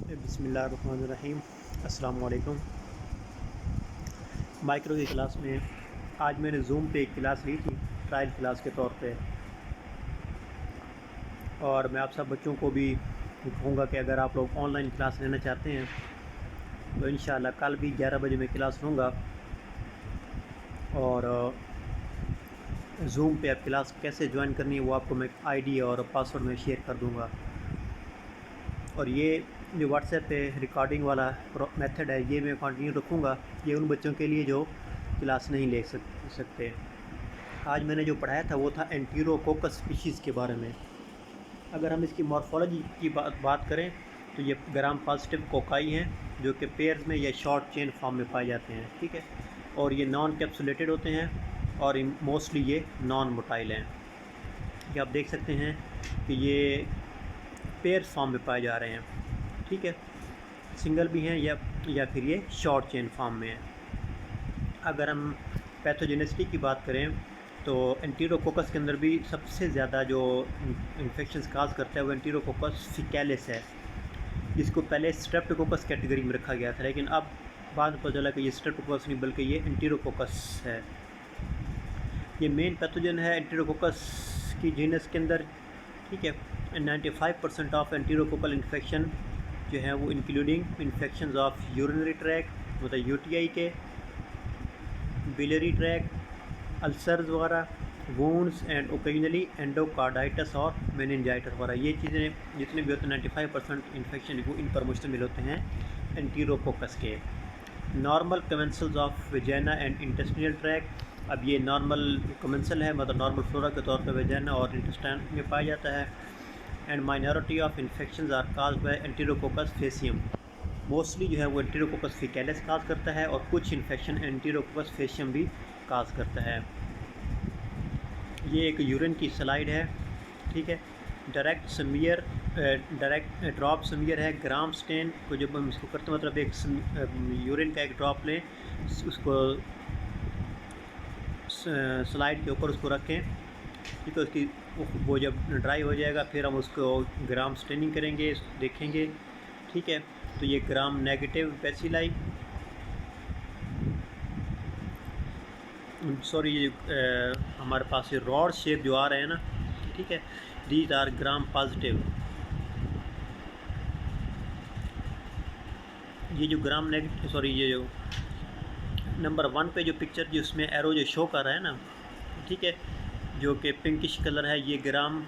बिस्मिल्लाहिर्रहमानिर्रहीम। अस्सलाम वालेकुम। माइक्रो की क्लास में आज मैंने जूम पे एक क्लास ली थी ट्रायल क्लास के तौर पे, और मैं आप सब बच्चों को भी कहूँगा कि अगर आप लोग ऑनलाइन क्लास लेना चाहते हैं तो इंशाल्लाह कल भी 11 बजे मैं क्लास लूँगा। और जूम पे आप क्लास कैसे ज्वाइन करनी है वो आपको मैं आईडी और पासवर्ड में शेयर कर दूँगा। और ये जो व्हाट्सएप पे रिकॉर्डिंग वाला मेथड है ये मैं कंटिन्यू रखूँगा। ये उन बच्चों के लिए जो क्लास नहीं ले सकते। आज मैंने जो पढ़ाया था वो था एंटीरोकोकस स्पीशीज़ के बारे में। अगर हम इसकी मॉर्फोलॉजी की बात करें तो ये ग्राम पॉजिटिव कोकाई हैं जो कि पेयर्स में या शॉर्ट चेन फॉर्म में पाए जाते हैं, ठीक है। और ये नॉन कैप्सुलेटेड होते हैं और मोस्टली ये नॉन मोटाइल हैं। ये आप देख सकते हैं कि ये पेयर फॉर्म में पाए जा रहे हैं, ठीक है। सिंगल भी हैं या फिर ये शॉर्ट चेन फॉर्म में है। अगर हम पैथोजेनिसिटी की बात करें तो एंटीरोकोकस के अंदर भी सबसे ज़्यादा जो इन्फेक्शंस काज करता है वो एंटीरोकोकस फिकैलिस है, जिसको पहले स्ट्रेप्टोकोकस कैटेगरी में रखा गया था, लेकिन अब बाद में पता चला कि ये स्ट्रेप्टोकोकस नहीं बल्कि ये एंटीरोकोकस है। ये मेन पैथोजन है एंटीरोकोकस की जीनस के अंदर, ठीक है। 95% ऑफ एंटीरोकोकल इन्फेक्शन जो है वो including infection of urinary track मतलब यूटीआई के, बिलियरी ट्रैक, अल्सर्स वगैरह, वूंड्स एंड ओकेजनली एंडोकार्डाइटिस और मेनिंजाइटिस वगैरह, ये चीज़ें जितने भी होते हैं 95% इन्फेक्शन वो इन पर मुश्तमिल होते हैं एंटीरोकोकस के। Normal commensals of vagina and intestinal tract, अब ये नॉर्मल कमेंसल है मतलब नॉर्मल फ्लोरा के तौर पर वेजाइना और इंटेस्टाइन में पाया जाता है। And minority of infections are caused by Enterococcus faecium, mostly जो है वो एंटीरोकोकस फिकैलिस काज करता है और कुछ इन्फेक्शन एंटीरोकोकस फेसियम भी काज करता है। ये एक यूरिन की स्लाइड है, ठीक है। डायरेक्ट ड्रॉप स्मीयर है। ग्राम स्टेन को जब हम इसको करते हैं मतलब एक यूरिन का एक ड्रॉप लें, उसको स्लाइड के ऊपर उसको रखें, ठीक है। उसकी वो जब ड्राई हो जाएगा फिर हम उसको ग्राम स्टेनिंग करेंगे, देखेंगे, ठीक है। तो ये ग्राम नेगेटिव बेसिलाई, सॉरी ये हमारे पास ये रॉड शेप जो आ रहे हैं ना, ठीक है, दीज आर ग्राम पॉजिटिव। ये जो ग्राम नेगेटिव, सॉरी ये जो नंबर 1 पे जो पिक्चर जिसमें एरो जो शो कर रहा है ना, ठीक है, जो कि पिंकिश कलर है, ये ग्राम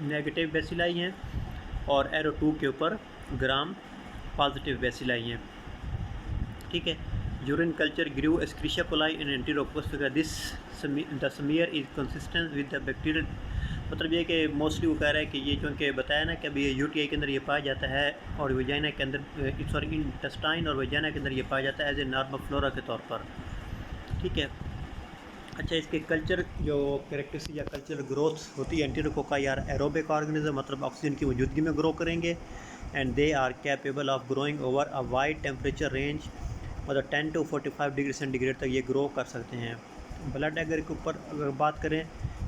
नेगेटिव बेसिलाई हैं और एरो 2 के ऊपर ग्राम पॉजिटिव बेसिलाई हैं, ठीक है। Urine culture grew Escherichia coli in Enterococcus figure this the smear is consistent with the bacterial, मतलब ये कि मोस्टली वो कह रहा है कि ये चूँकि बताया ना कि अभी ये यूटीआई के अंदर ये पाया जाता है और वेजाइना के अंदर, सॉरी इंटेस्टाइन और वेजाइना के अंदर ये पाया जाता है एज ए नॉर्मल फ्लोरा के तौर पर, ठीक है। अच्छा, इसके कल्चर जो कैरेक्टरिस्टिक या कल्चर ग्रोथ होती है एंटीरोकोकाई आर एरोबिक ऑर्गेनिज्म, मतलब ऑक्सीजन की मौजूदगी में ग्रो करेंगे। And they are capable of growing over a wide temperature range, मतलब 10 to 45 डिग्री सेंटीग्रेड तक ये ग्रो कर सकते हैं। ब्लड एगर के ऊपर अगर बात करें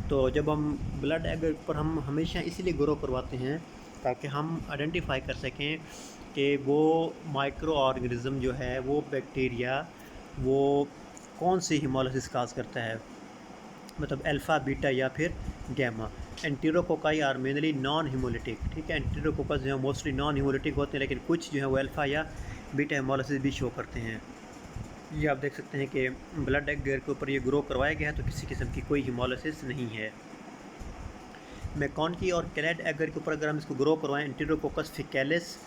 तो जब हम ब्लड एगर पर हम हमेशा इसीलिए ग्रो करवाते हैं ताकि हम आइडेंटिफाई कर सकें कि वो माइक्रो ऑर्गेनिज़म जो है वो बैक्टीरिया वो कौन सी हिमोलिसिस काज करता है, मतलब अल्फ़ा बीटा या फिर gamma. Enterococci are mainly non haemolytic, ठीक है। एंटीरोकोकस जो है मोस्टली नॉन हिमोलिटिक होते हैं, लेकिन कुछ जो है वो अल्फ़ा या बीटा हिमोलिसिस भी शो करते हैं। ये आप देख सकते हैं कि ब्लड एगर के ऊपर ये ग्रो करवाया गया है तो किसी किस्म की कोई हिमोलिसिस नहीं है। मैकॉनकी और क्लैड एगर के ऊपर अगर हम इसको ग्रो करवाएं, एंटीरोकोकस फिकैलिस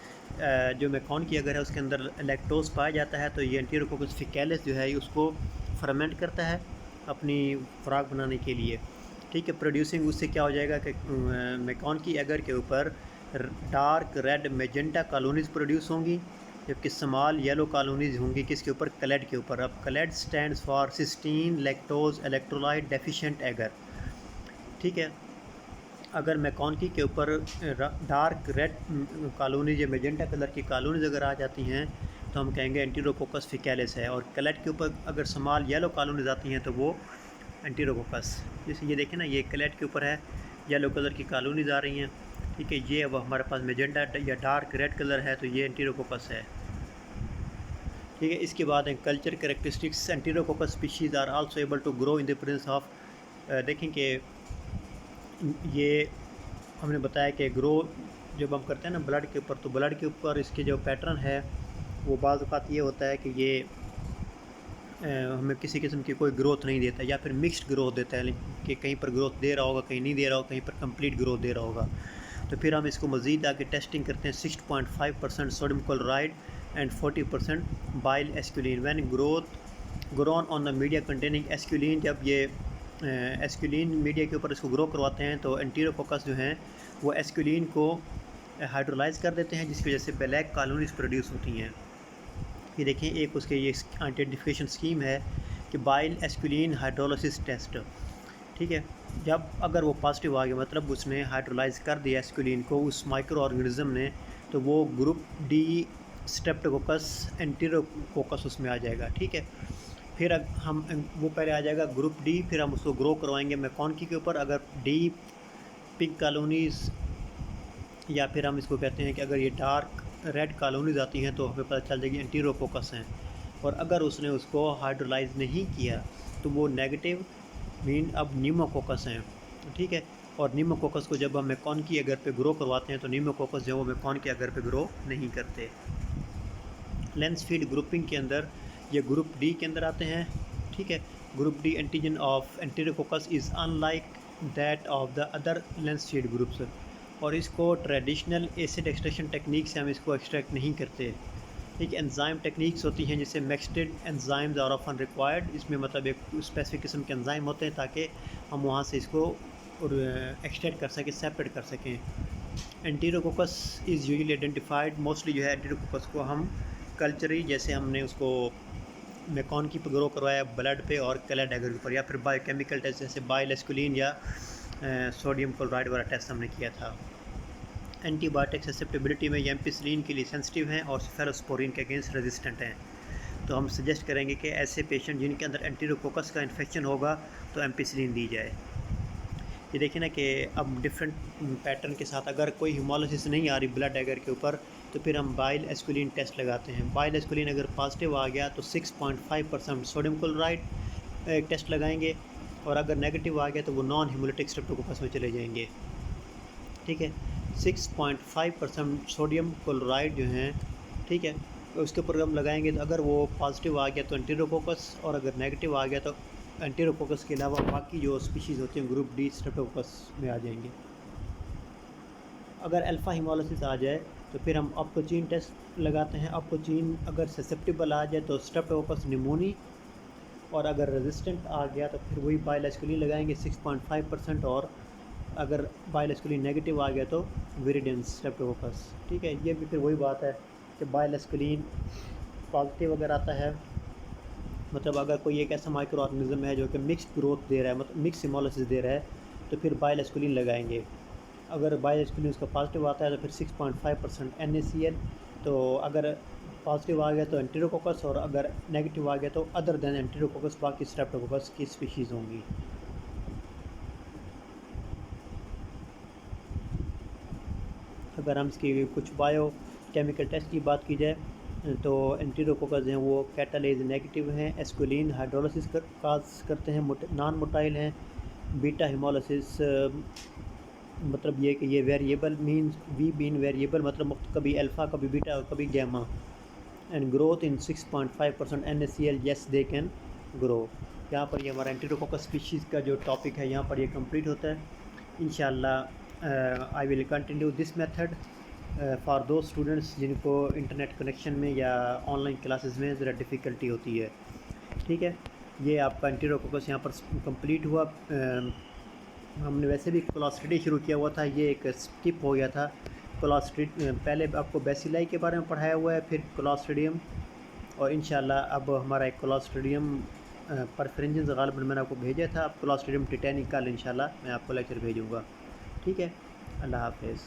जो मैकॉनकी एगर है उसके अंदर लैक्टोज पाया जाता है, तो ये एंटीरोकोकस फिकैलिस जो है उसको फर्मेंट करता है अपनी खुराक बनाने के लिए, ठीक है। प्रोड्यूसिंग, उससे क्या हो जाएगा कि मैकॉनकी एगर के ऊपर dark red magenta colonies produce होंगी, जबकि स्मॉल येलो कॉलोनीज़ होंगी किसके ऊपर, क्लेड के ऊपर। अब CLED stands for cystine lactose electrolyte deficient agar, ठीक है। अगर मैकॉनकी के ऊपर डार्क रेड कॉलोनीज या मेजेंटा कलर की कॉलोनीज अगर आ जाती हैं तो हम कहेंगे एंटीरोकोकस फिकैलिस है। और क्लेड के ऊपर अगर स्मॉल येलो कॉलोनीज आती हैं तो वो एंटीरोकोकस, जैसे ये देखें ना, ये क्लेड के ऊपर है येलो कलर की कॉलोनीज आ रही हैं। ठीक है, ये अब हमारे पास मेजेंडा या डार्क रेड कलर है, तो ये एंटीरोकोकस है। ठीक है, इसके बाद हैं culture characteristics. Enterococcus species are also able to grow in the presence of, देखें कि ये हमने बताया कि ग्रो जब हम करते हैं ना ब्लड के ऊपर, तो ब्लड के ऊपर इसके जो पैटर्न है वो बाज़ औक़ात ये होता है कि ये हमें किसी किस्म की कोई ग्रोथ नहीं देता, या फिर मिक्स्ड ग्रोथ देता है कि कहीं पर ग्रोथ दे रहा होगा, कहीं नहीं दे रहा होगा, कहीं पर कंप्लीट ग्रोथ दे रहा होगा। तो फिर हम इसको मज़ीद आगे टेस्टिंग करते हैं। 6.5% sodium chloride and 40% bile esculin when grown on the media containing esculin. जब ये एस्क्यूलिन मीडिया के ऊपर इसको ग्रो करवाते हैं तो एंटीरोकोकस जो हैं वो एस्क्यूलिन को हाइड्रोलाइज कर देते हैं, जिसकी वजह से ब्लैक कॉलोनीज प्रोड्यूस होती हैं। ये देखें, एक उसके ये आइडेंटिफिकेशन स्कीम है कि बाइल एस्क्यूलिन हाइड्रोलिसिस टेस्ट। ठीक है, जब अगर वो पॉजिटिव आ गया, मतलब उसने हाइड्रोलाइज कर दिया एस्क्यूलिन को उस माइक्रो ऑर्गेनिज्म ने, तो वो ग्रुप डी स्ट्रेप्टोकोकस एंटीरोकोकस उसमें आ जाएगा। ठीक है, फिर हम वो पहले आ जाएगा ग्रुप डी, फिर हम उसको ग्रो करवाएंगे मैकॉनकी के ऊपर। अगर डी पिंक कॉलोनीज़, या फिर हम इसको कहते हैं कि अगर ये डार्क रेड कॉलोनीज़ आती हैं तो हमें पता चल जाएगी एंटीरोकोकस हैं। और अगर उसने उसको हाइड्रोलाइज नहीं किया तो वो नेगेटिव मीन अब न्यूमोकोकस हैं। ठीक है, और न्यूमोकोकस को जब हम मैकॉनकी अगर पे ग्रो करवाते हैं तो न्यूमोकोकस जो वो मैकॉनकी अगर पे ग्रो नहीं करते। लेंस फीड ग्रुपिंग के अंदर ये ग्रुप डी के अंदर आते हैं। ठीक है, group D antigen of Enterococcus is unlike that of the other Lancefield groups, और इसको ट्रेडिशनल एसिड एक्सट्रैक्शन टेक्निक से हम इसको एक्सट्रैक्ट नहीं करते। ठीक, एंजाइम टेक्निक्स होती हैं जिससे mixed enzymes are often required. इसमें मतलब एक स्पेसिफिक किस्म के एंजाइम होते हैं ताकि हम वहाँ से इसको एक्सट्रैक्ट कर सकें, सेपरेट कर सकें। एंटीरोकोकस इज़ यूजुअली आइडेंटिफाइड, मोस्टली जो है एंटीरोकोकस को हम कल्चरी, जैसे हमने उसको मैकॉनकी पर ग्रो करवाया ब्लड पे और कैलाडैगर के ऊपर, या फिर बायोकेमिकल टेस्ट जैसे बाइल एस्क्यूलिन या सोडियम क्लोराइड वाला टेस्ट हमने किया था। एंटीबायोटिक ससेप्टेबिलिटी में ये एम्पिसिलिन के लिए सेंसिटिव हैं और सेफेलोस्पोरिन के अगेंस्ट रेजिस्टेंट हैं। तो हम सजेस्ट करेंगे कि ऐसे पेशेंट जिनके अंदर एंटीरोकोकस का इन्फेक्शन होगा तो एम्पिसिलिन दी जाए। ये देखिए ना कि अब डिफरेंट पैटर्न के साथ अगर कोई हिमोलिसिस नहीं आ रही ब्लड एगर के ऊपर, तो फिर हम बाइल एस्क्यूलिन टेस्ट लगाते हैं। बाइल एस्क्यूलिन अगर पॉजिटिव आ गया तो 6.5% सोडियम क्लोराइड टेस्ट लगाएंगे, और अगर नेगेटिव आ गया तो वो नॉन हिमोलिटिक स्ट्रेप्टोकोकस में चले जाएंगे। ठीक है, 6.5% सोडियम क्लोराइड जो हैं, ठीक है, उसके ऊपर हम लगाएंगे। तो अगर वो पॉजिटिव आ गया तो एंटीरोकोकस, और अगर नेगेटिव आ गया तो एंटीरोकोकस के अलावा बाकी जो स्पीशीज़ होती हैं ग्रुप डी स्ट्रेप्टोकोकस में आ जाएंगे। अगर अल्फ़ा हिमोलिसिस आ जाए तो फिर हम अपोचिन टेस्ट लगाते हैं। अपोचिन अगर ससेप्टेबल आ जाए तो स्ट्रेप्टोकोकस निमोनी, और अगर रेजिस्टेंट आ गया तो फिर वही बाइल एस्क्यूलिन लगाएंगे 6.5%, और अगर बाइल एस्क्यूलिन नेगेटिव आ गया तो विरिडेंस स्ट्रेप्टोकोकस। ठीक है, ये भी फिर वही बात है कि बाइल एस्क्यूलिन पॉजिटिव अगर आता है, मतलब अगर कोई एक ऐसा माइक्रो ऑर्गेनिज्म है जो कि मिक्स ग्रोथ दे रहा है, मतलब मिक्स हिमोलिसिस दे रहा है, तो फिर बाइल एस्क्यूलिन लगाएंगे। अगर बाइल एस्क्यूलिन उसका पॉजिटिव आता है तो फिर 6.5% NaCl। तो अगर पॉजिटिव आ गया तो एंटीरोकोकस, और अगर नेगेटिव आ गया तो अदर देन एंटीरोकोकस बाकी स्ट्रेप्टोकोकस की स्पीशीज़ होंगी। अगर हम इसकी कुछ बायो केमिकल टेस्ट की बात की जाए तो एंटीरोकोकस हैं वो कैटालेज नेगेटिव हैं, एस्क्यूलिन हाइड्रोलिसिस काज करते हैं, नॉन मोटाइल हैं, बीटा हिमोलिसिस मतलब ये कि ये variable means we been variable, मतलब कभी अल्फ़ा कभी बीटा और कभी gamma. And growth in 6.5% NaCl, yes they can grow. यहाँ पर ये हमारा एंटीरोकोकस स्पीशीज़ का जो टॉपिक है यहाँ पर ये कंप्लीट होता है। इंशाल्लाह I will continue this method for दो स्टूडेंट्स जिनको इंटरनेट कनेक्शन में या ऑनलाइन क्लासेस में ज़रा डिफ़िकल्टी होती है। ठीक है, ये आपका एंटीरोकोकस यहाँ पर कंप्लीट हुआ। हमने वैसे भी क्लॉस्ट्रिडी शुरू किया हुआ था, ये एक स्किप हो गया था। क्लॉस्ट्रिड पहले आपको बेसिलाई के बारे में पढ़ाया हुआ है, फिर क्लॉस्ट्रिडियम, और इंशाल्लाह अब हमारा एक क्लॉस्ट्रिडियम परफरेंजेंस गालिबन मैंने आपको भेजा था। अब क्लॉस्ट्रिडियम टिटैनिक कल इंशाल्लाह मैं आपको लेक्चर भेजूँगा। ठीक है, अल्लाह हाफ़िज़।